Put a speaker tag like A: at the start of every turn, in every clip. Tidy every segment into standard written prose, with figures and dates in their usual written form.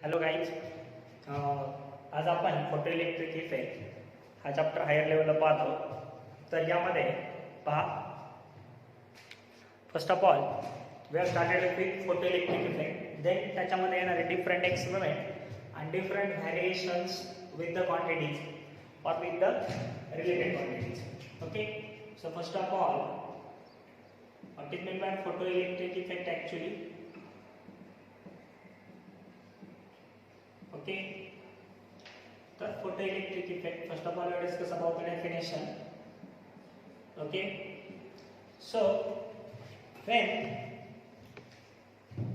A: Hello guys, आज आपण photo electric effect हा चॅप्टर हायर लेवलला पाहतो. तर यामध्ये पहा, first of all we are started with photo electric effect. Then त्याच्यामध्ये येणारे different experiment and different variations with the quantities or with the related quantities. Okay, so first of all, what is meant by photoelectric effect actually? Okay, the photoelectric effect, first of all we will discuss about the definition. Okay, so when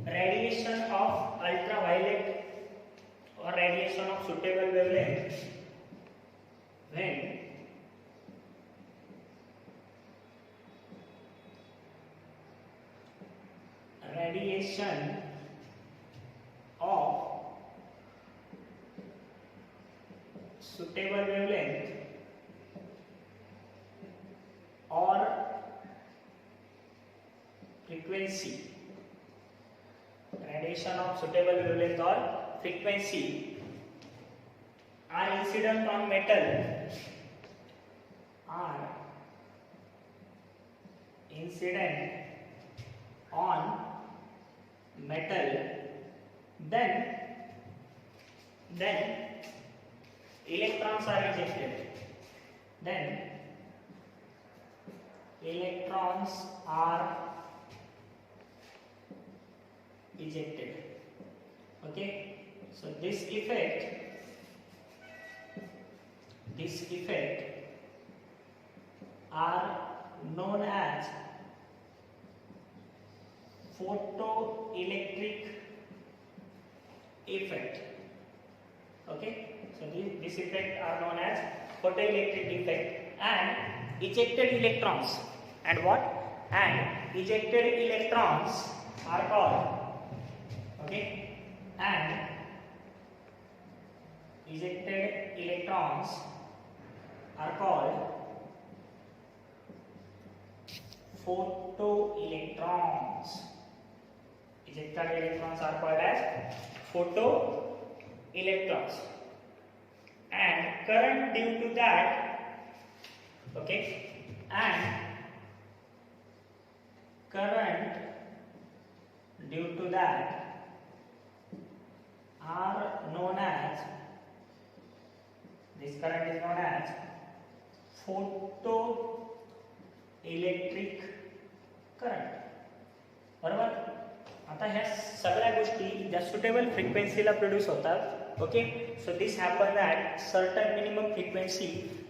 A: radiation of ultraviolet or radiation of suitable wavelength, when radiation of suitable wavelength or frequency, radiation of suitable wavelength or frequency are incident on metal, are incident on metal, then electrons are ejected. Then electrons are ejected. Okay, so this effect are known as photoelectric effect. Okay, so this effect are known as photoelectric effect. And ejected electrons and what? And ejected electrons are called, okay, and ejected electrons are called photoelectrons. Ejected electrons are called as photoelectrons. And current due to that, okay, and current due to that are known as, this current is known as photoelectric current. बरोबर. आता ह्या सगळ्या गोष्टी ज्या suitable फ्रिक्वेन्सीला produce होतात. Okay, so this happens at certain minimum frequency.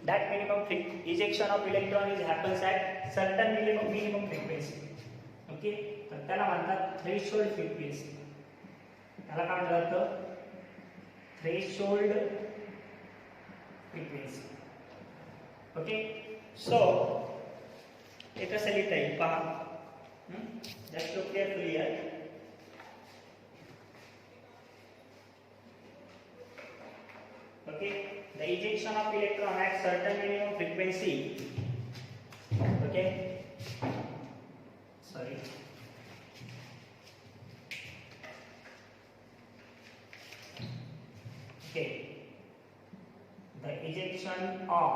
A: That minimum ejection of electron is happens at certain minimum frequency. Okay, तर त्याला म्हणतात थ्रेशोल्ड फ्रिक्वेन्सी. त्याला काय म्हटलं जातं? Threshold frequency. ओके, सो हे कसं लिहिता येईल पहा. Just look carefully here. Okay, the ejection of electron at certain minimum frequency, okay, sorry, okay, the ejection of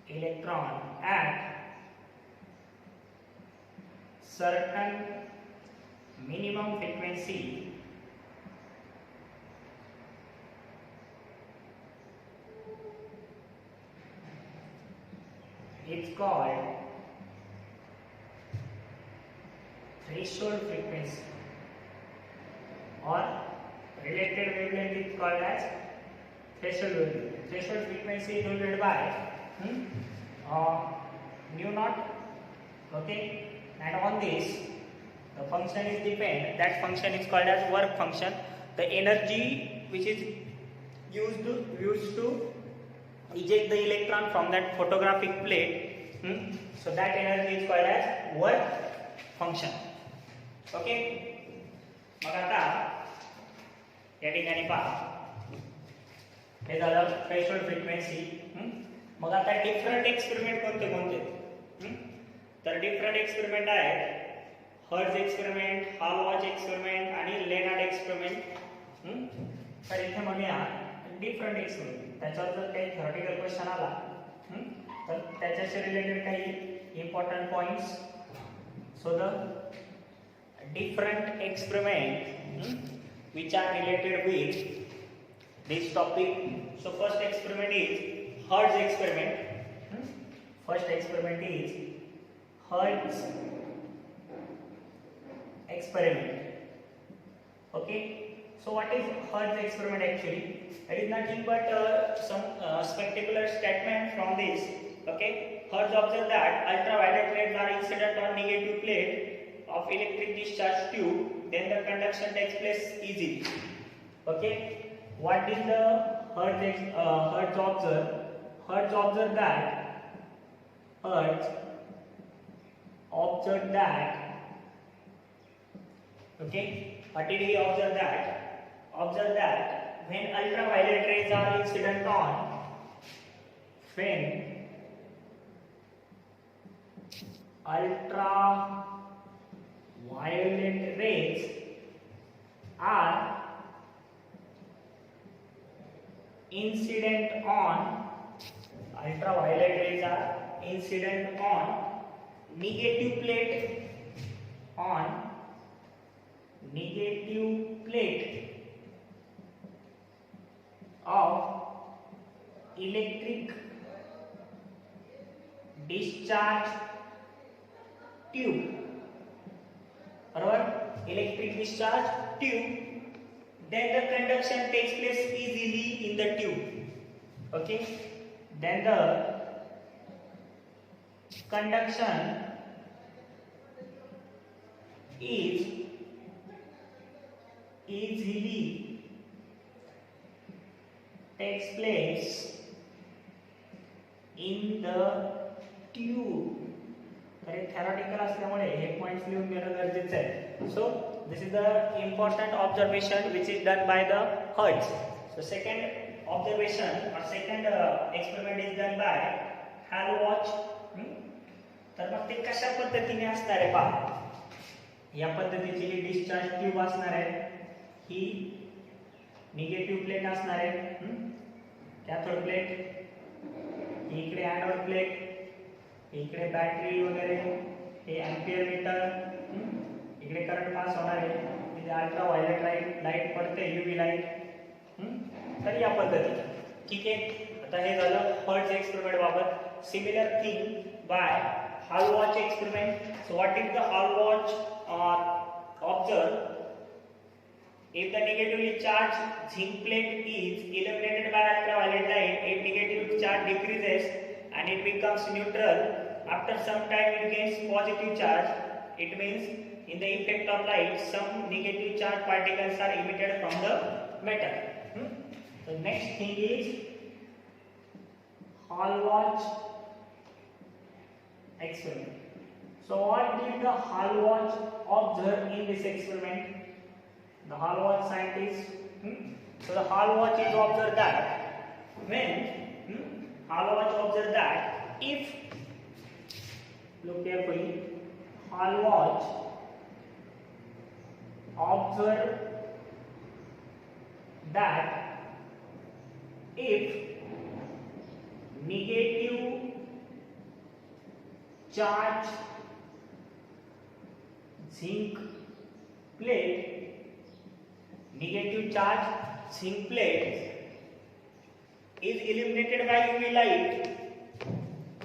A: electron at certain minimum frequency it's called threshold frequency, or related wavelength is called as threshold wavelength. Threshold frequency is ruled by nu naught. Okay, and on this the function is depend. That function is called as work function. The energy which is used to eject the electron from that photographic plate, so that energy is called as work function. Okay, मग आता या ठिकाणी पहा, हे झालं threshold frequency. मग आता different experiment कोणते? तर different experiment आहेत hertz experiment, हाल-वॉच experiment आणि लेनार्ड एक्सपेरिमेंट. तर इथे म्हणूया डिफरंट एक्सपेरिमेंट. त्याच्यावर जर काही थेरॉटिकल क्वेश्चन आला तर त्याच्याशी रिलेटेड काही important points. So the different experiment which are related with this topic. So first experiment is Hertz experiment. First experiment is Hertz experiment. Okay. So what is Hertz experiment actually? It is nothing but some spectacular statement from this. Okay. Hertz observed that ultraviolet rays are incident on negative plate of electric discharge tube. Then the conduction takes place easily. Okay. What did the Hertz observe? Hertz observed that. Okay. What did he observe that? Observe that when ultraviolet rays are incident on, when ultraviolet rays are incident on negative plate of electric discharge tube. Electric discharge tube. Then the conduction takes place easily in the tube. Okay. Then the conduction is easily takes place in the tube. तर हे theoretical असल्यामुळे हे points लिहून घेणं गरजेचं आहे. So this is the important observation which is done by the Hertz. So second observation और second experiment is done by Hallwachs. तर मग ते कशा पद्धतीने असणार आहे पहा. या पद्धतीची ही डिस्चार्ज ट्यूब असणार आहे. ही निगेटिव्ह प्लेट असणार आहे. कॅथोड प्लेट, इकडे एनोड प्लेट, इकडे बॅटरी वगैरे, हे एम्पियर मीटर, इकडे करंट पास होणार आहे. इथे अल्ट्राव्हायोलेट लाईट पडते, यूव्ही लाईट. तर या पद्धतीने ठीक आहे. आता हे झालं हर्ट्ज एक्सपेरिमेंट बाबत. Similar thing by Hallwachs experiment. So what is the Hallwachs observe? If the negatively charged zinc plate is illuminated by ultraviolet light, its negative charge decreases and it becomes neutral. After some time it gains positive charge. It means in the effect of light, some negative charge particles are emitted from the metal. The next thing is Hall-Watch experiment. So what did the Hall-Watch observe in this experiment? The Hall-Watch scientists. So the Hall-Watch is observed that when Hall-Watch observed that if, look carefully, Hall-Watch observed that if negative charge zinc plate is illuminated by UV light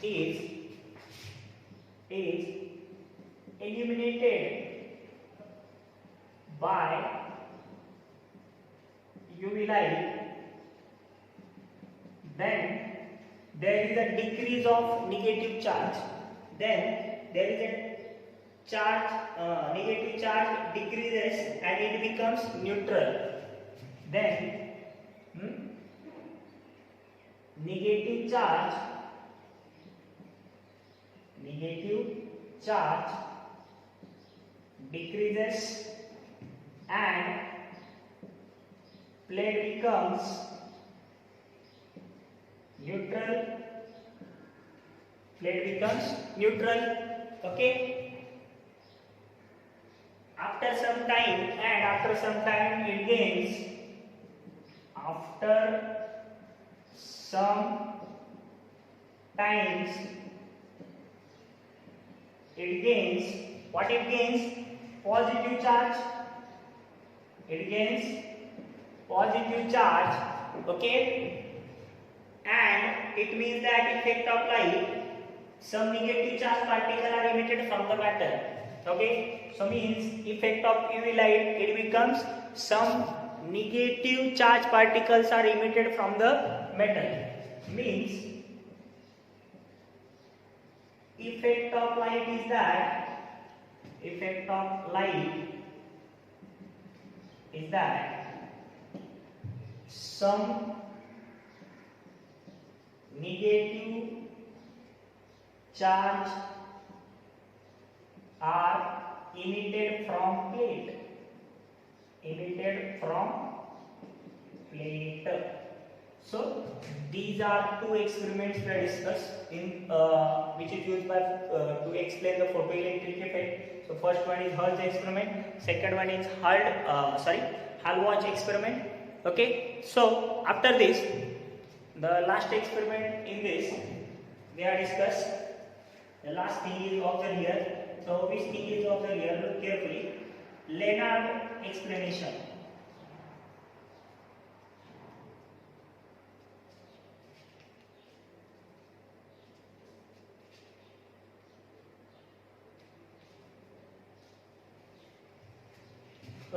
A: is illuminated by UV light, then there is a decrease of negative charge. Then there is a negative charge decreases and it becomes neutral. Then negative charge decreases and plate becomes neutral. Okay. after some time it gains, after some times it gains, what it gains? Positive charge. It gains positive charge, okay, and it means that effect of light, some negative charge particles are emitted from the matter, okay. So means effect of UV light, it becomes some negative charge particles are emitted from the metal. Means effect of light is that, effect of light is that some negative charge are emitted from plate, emitted from plate. So these are two experiments we are discussed in which is used by to explain the photoelectric effect. So first one is Hall's experiment, second one is Hall-Watch experiment. Okay, so after this, the last experiment in this we are discussed. The last thing is observe here. So which thing is observe here? Look carefully. Lenard explanation.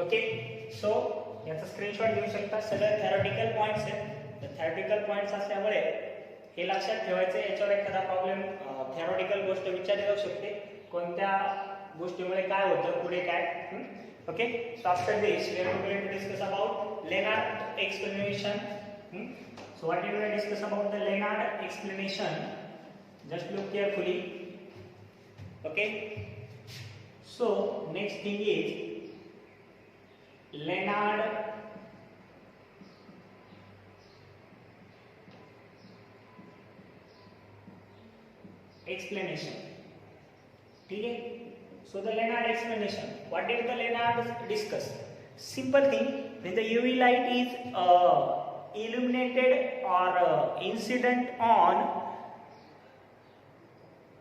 A: Okay, so याचा screenshot घेऊ शकता. सगळे theoretical points आहेत. तर theoretical points असल्यामुळे हे लक्षात ठेवायचं, याच्यावर एखादा प्रॉब्लेम थेरॉटिकल गोष्ट विचारली जाऊ शकते, कोणत्या गोष्टीमुळे काय होतं, पुढे काय. Okay, so after this we are going to discuss about Lenard explanation. So what did we discuss about the Lenard explanation? Just look carefully. Okay, so next thing is Lenard explanation. ठीक है? So the Lenard explanation. What did the Lenard discuss? Simple thing. When the UV light is illuminated or incident on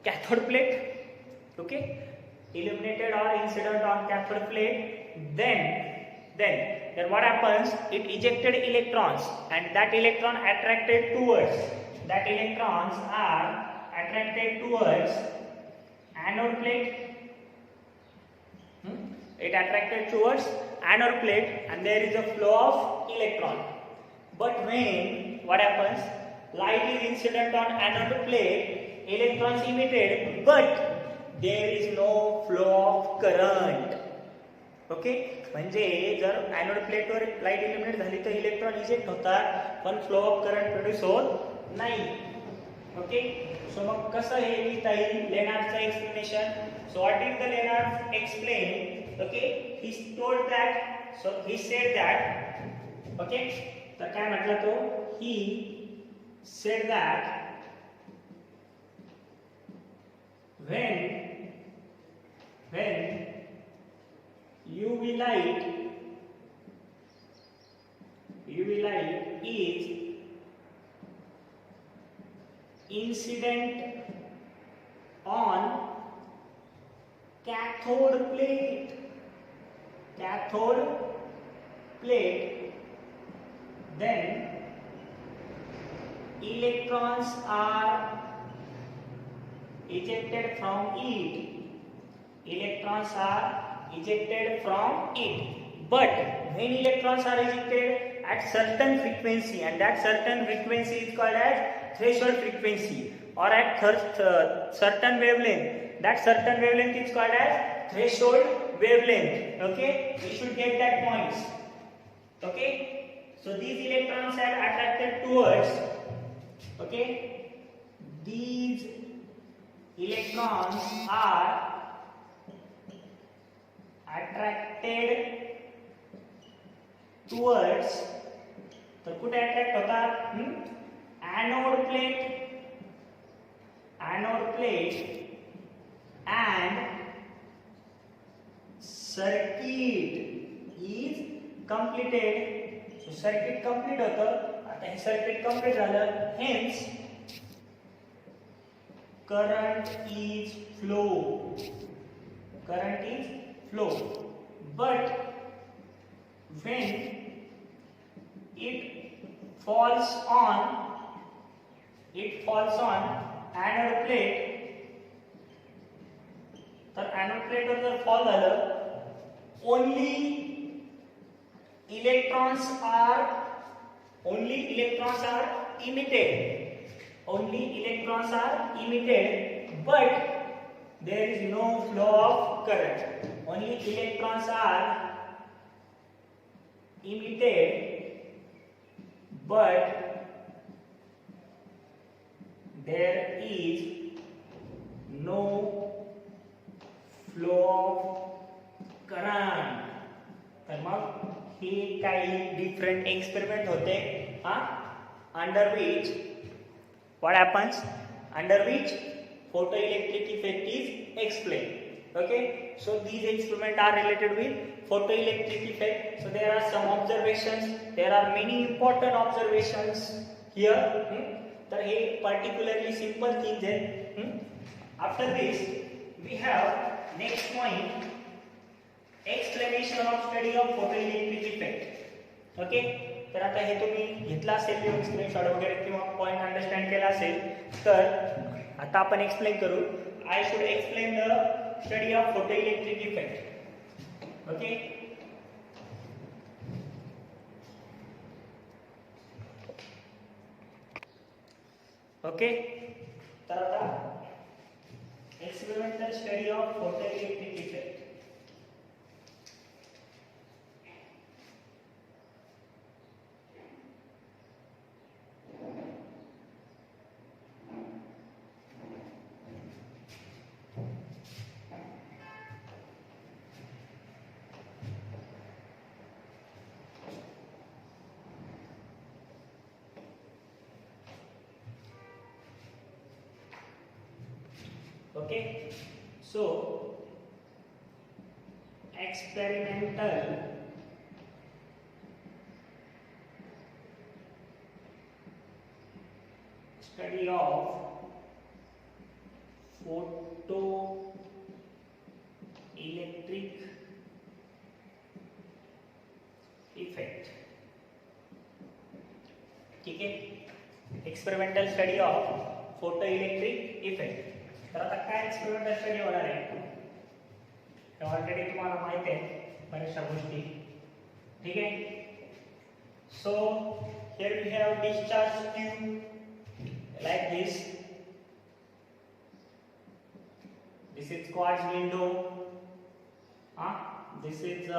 A: cathode plate, okay? Illuminated or incident on cathode plate, then what happens? It ejected electrons, and that electron attracted towards, that electrons are attracted towards anode plate. It attracted towards anode plate, and there is a flow of electron. But when what happens? Light is incident on anode plate, electrons emitted, but there is no flow of current. Okay, म्हणजे जर anode प्लेटवर light illuminate झाली तर electron eject होतात, पण flow of current produce होत नाही. Okay, सो मग कसं हे लिहिता येईल लेनार्डचं explanation? So what did the Lenard explain? Okay, he told that, so he said that, okay, तर काय म्हटलं तो? He said that when UV light is incident on cathode plate, then electrons are ejected from it. But when electrons are ejected at certain frequency, and that certain frequency is called as threshold frequency, or at certain wavelength, that certain wavelength is called as threshold wavelength. Okay, we should get that points. Okay, so these electrons are attracted towards, okay, these electrons are attracted towards, तर कुठे attract होतात? Anode plate and circuit is completed. So circuit complete होतं. आता हे circuit complete झालं. Hence current is flow. Current is flow. But when it falls on anode plate, तर anode plate वर जर fall झालं, only electrons are emitted. Only electrons are emitted, but there is no flow of current. Only electrons are emitted, but there is no flow of current. तर मग हे काही different experiment होते under which what happens, under which photoelectric effect is explained. Okay, so these experiments are related with photoelectric effect. So there are some observations, there are many important observations here. तर हे particularly simple things आहे. After this we have next point, explanation of study of photoelectric effect. Okay, तर आता हे तुम्ही घेतला असेल किंवा screenshot वगैरे किंवा पॉइंट अंडरस्टँड केला असेल, तर आता आपण एक्सप्लेन करू. I should explain the study of photoelectric effect. Okay, okay, तर आता experimental study of photoelectric effect. Okay, so experimental study of photoelectric effect. ठीक है, experimental study of photoelectric effect. तर आता काय एक्सपेरिमेंटल स्टडी होणार आहे, ऑलरेडी तुम्हाला माहिती आहे बऱ्याचशा गोष्टी. ठीक आहे, so here we have discharge tube like this. This is quartz window. This is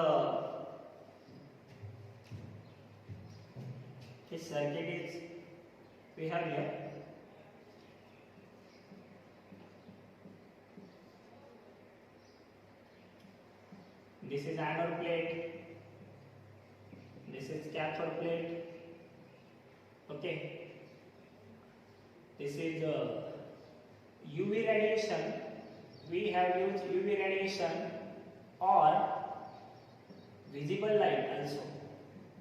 A: this circuit is we have here. This is anode plate, this is cathode plate. Okay, this is UV radiation. We have used UV radiation or visible light also,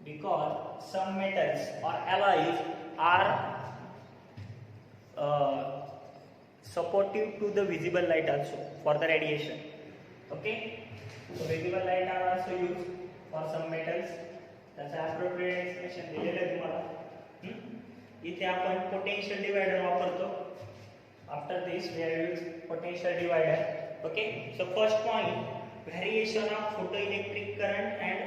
A: because some metals or alloys are supportive to the visible light also for the radiation. Okay, so visible light are also used for some metals. त्याचं appropriate expression दिलेलं आहे तुम्हाला. इथे आपण potential divider वापरतो. After this we have used potential divider. Okay, so first point, variation of photoelectric current and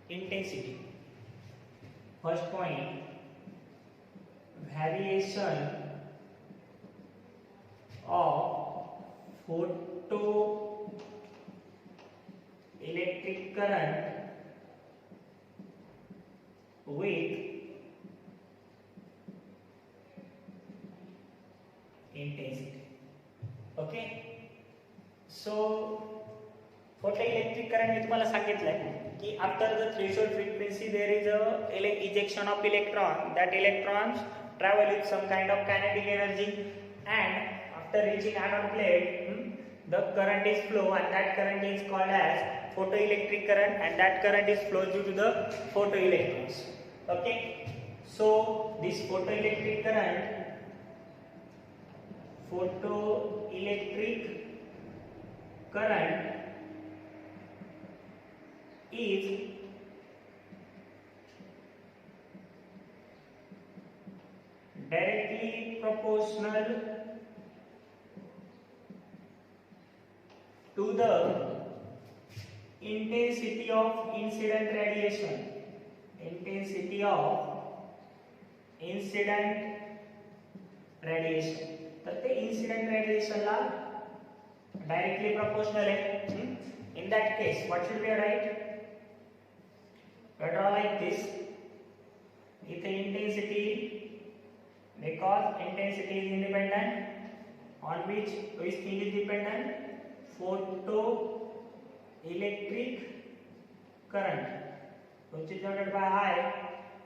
A: intensity. First point, variation of photoelectric current with intensity. Okay, so photoelectric current मी तुम्हाला सांगितलंय की after the threshold frequency there is a ejection of electron. That electrons travel with some kind of kinetic energy, and after reaching anode plate the current is flow, and that current is called as photoelectric current, and that current is flow due to the photoelectrons. Okay, so this photoelectric current is directly proportional to the intensity of incident radiation. Intensity of incident radiation. तर ते incident radiation ला directly proportional आहे. In that case, what should we write? We draw like this. इथे intensity, because intensity is independent, on which thing is dependent? Photoelectric current, which is denoted by I.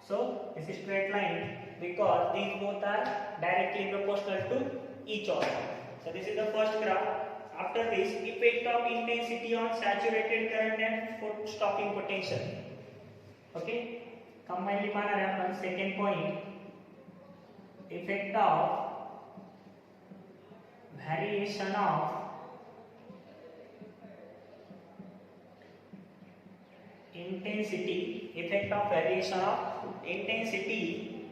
A: So this is straight line because these both are directly proportional to each other. So this is the first graph. After this, effect of intensity on saturated current and stopping potential. Okay, combinedly पाहणार आहे आपण. Second point, effect of variation of intensity, effect of variation of intensity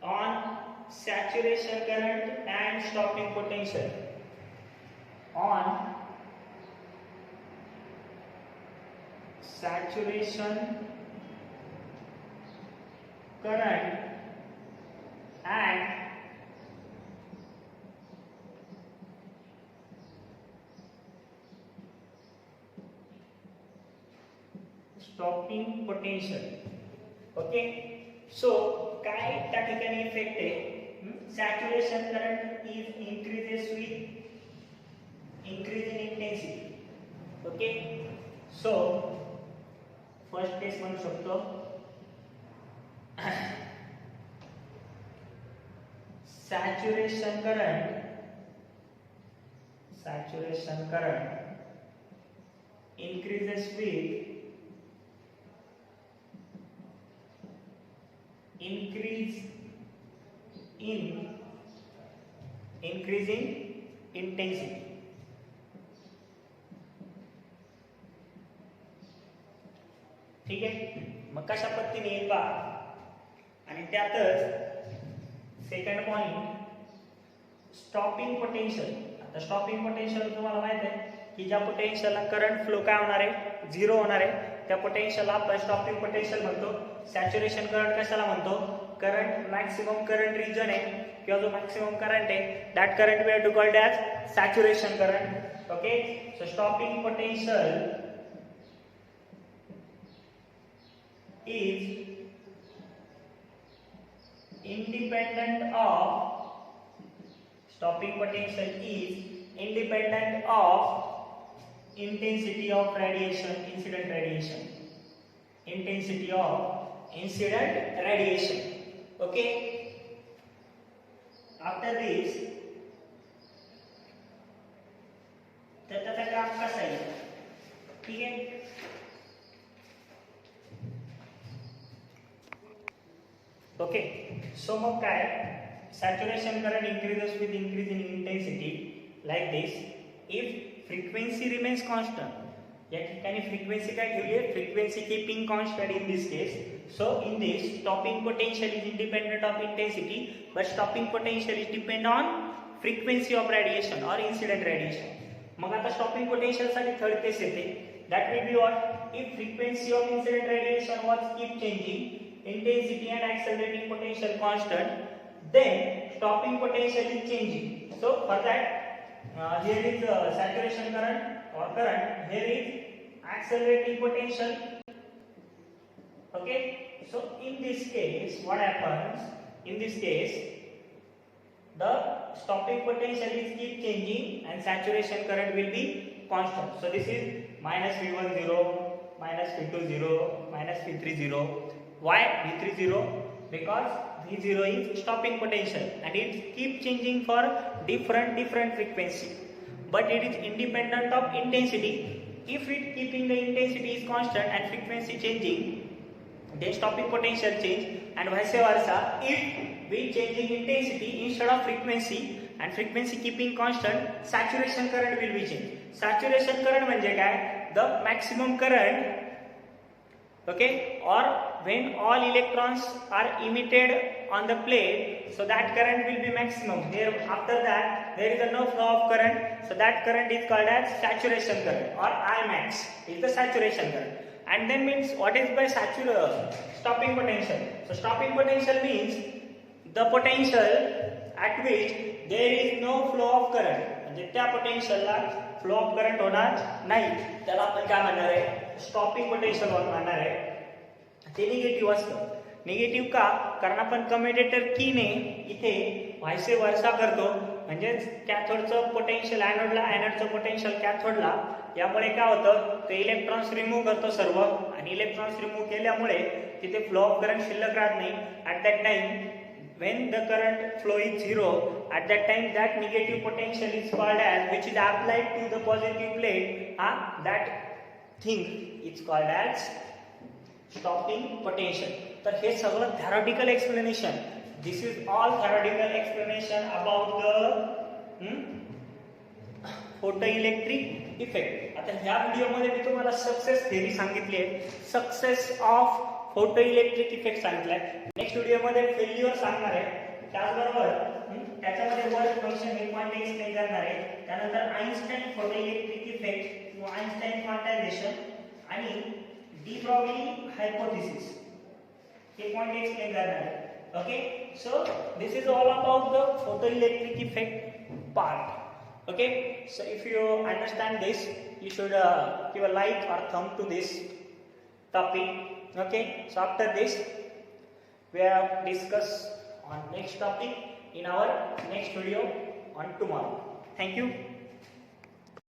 A: on saturation current and stopping potential. On saturation current and stopping potential. Okay, so काय त्या ठिकाणी effect आहे? Saturation current is increases with increase in intensity. Okay, so first case म्हणू शकतो saturation current increases with increase in intensity. ठीक आहे, मग कशा पद्धतीने येईल पहा. आणि त्यातच सेकंड पॉइंट स्टॉपिंग पोटेन्शियल. आता स्टॉपिंग पोटेन्शियल तुम्हाला माहित आहे की ज्या पोटेन्शियलला करंट फ्लो काय होणार आहे? झिरो होणार आहे. त्या पोटेन्शियलला आपण स्टॉपिंग पोटेन्शियल म्हणतो. सॅच्युरेशन करंट कशाला म्हणतो? करंट मॅक्सिमम करंट रिजन आहे किंवा जो मॅक्सिमम करंट आहे, that current we have to called as saturation current. Okay, so stopping potential is independent of stopping potential is independent of intensity of radiation, incident radiation, intensity of incident radiation. Okay, after this त्याचा graph कसा आहे? ठीक आहे, okay, so मग काय? saturation current increases with increase in intensity like this if frequency remains constant. या ठिकाणी frequency काय ठेवली आहे? frequency keeping constant in this case. So in this stopping potential is independent of intensity, but stopping potential is depend on frequency of radiation or incident radiation. मग आता stopping potential साठी third case येते. That will be what? If frequency of incident radiation was keep changing, intensity and accelerating potential constant, then stopping potential is changing. So for that here is saturation current or current, here is accelerating potential. Okay, so in this case what happens? In this case the stopping potential is keep changing and saturation current will be constant. So this is minus V10, minus V20, minus V30. Why V30? Because V0 is stopping potential and it keep changing for different frequency. but it is independent of intensity. If it keeping the intensity is constant and frequency changing, then stopping potential change, and vice versa. If we changing intensity instead of frequency and frequency keeping constant, saturation current will be changed. Saturation current म्हणजे काय? The maximum current, okay, or when all electrons are emitted on the plate, so that current will be maximum. There after that there is a no flow of current, so that current is called as saturation current, or Imax is the saturation current. And then means what is by stopping potential? So stopping potential means the potential at which there is no flow of current, म्हणजे त्या पोटेन्शियलला flow of current होणार नाही, त्याला आपण काय म्हणणार आहे? Stopping potential म्हणणार आहे. ते निगेटिव्ह असतं. निगेटिव्ह का? कारण आपण कम्युटेटर कीने इथे व्हायस वर्सा करतो, म्हणजेच कॅथोडचं पोटेन्शियल ॲनोडला, ॲनोडचं पोटेन्शियल कॅथोडला. यामुळे काय होतं? ते इलेक्ट्रॉन्स रिमूव्ह करतो सर्व, आणि इलेक्ट्रॉन्स रिमूव्ह केल्यामुळे तिथे फ्लो ऑफ करंट शिल्लक राहत नाही. At that time when the current flow is zero, at that time that negative potential is called as, which is applied to the positive plate, that thing is called as stopping potential. तर हे सगळं theoretical explanation. This is all theoretical explanation about the photoelectric effect. आता ह्या video मध्ये मी तुम्हाला success theory सांगितली आहे, success of photo electric effect सांगितलाय. Next video मध्ये फेल्युअर सांगणार आहे, त्याचबरोबर त्याच्यामध्ये वर्क फंक्शन हे पॉइंट एक्सप्लेन करणार आहे. त्यानंतर आइन्स्टाईन फोटो इलेक्ट्रिक इफेक्ट किंवा आइन्स्टाईन क्वांटायझेशन आणि डी ब्रॉग्ली हायपोथेसिस हे पॉइंट एक्सप्लेन करणार आहे. Okay, so this is all about the photo electric effect part. Okay, so if you understand this, you should give a like or thumb to this topic. Okay, so after this we have discuss on next topic in our next video on tomorrow. Thank you.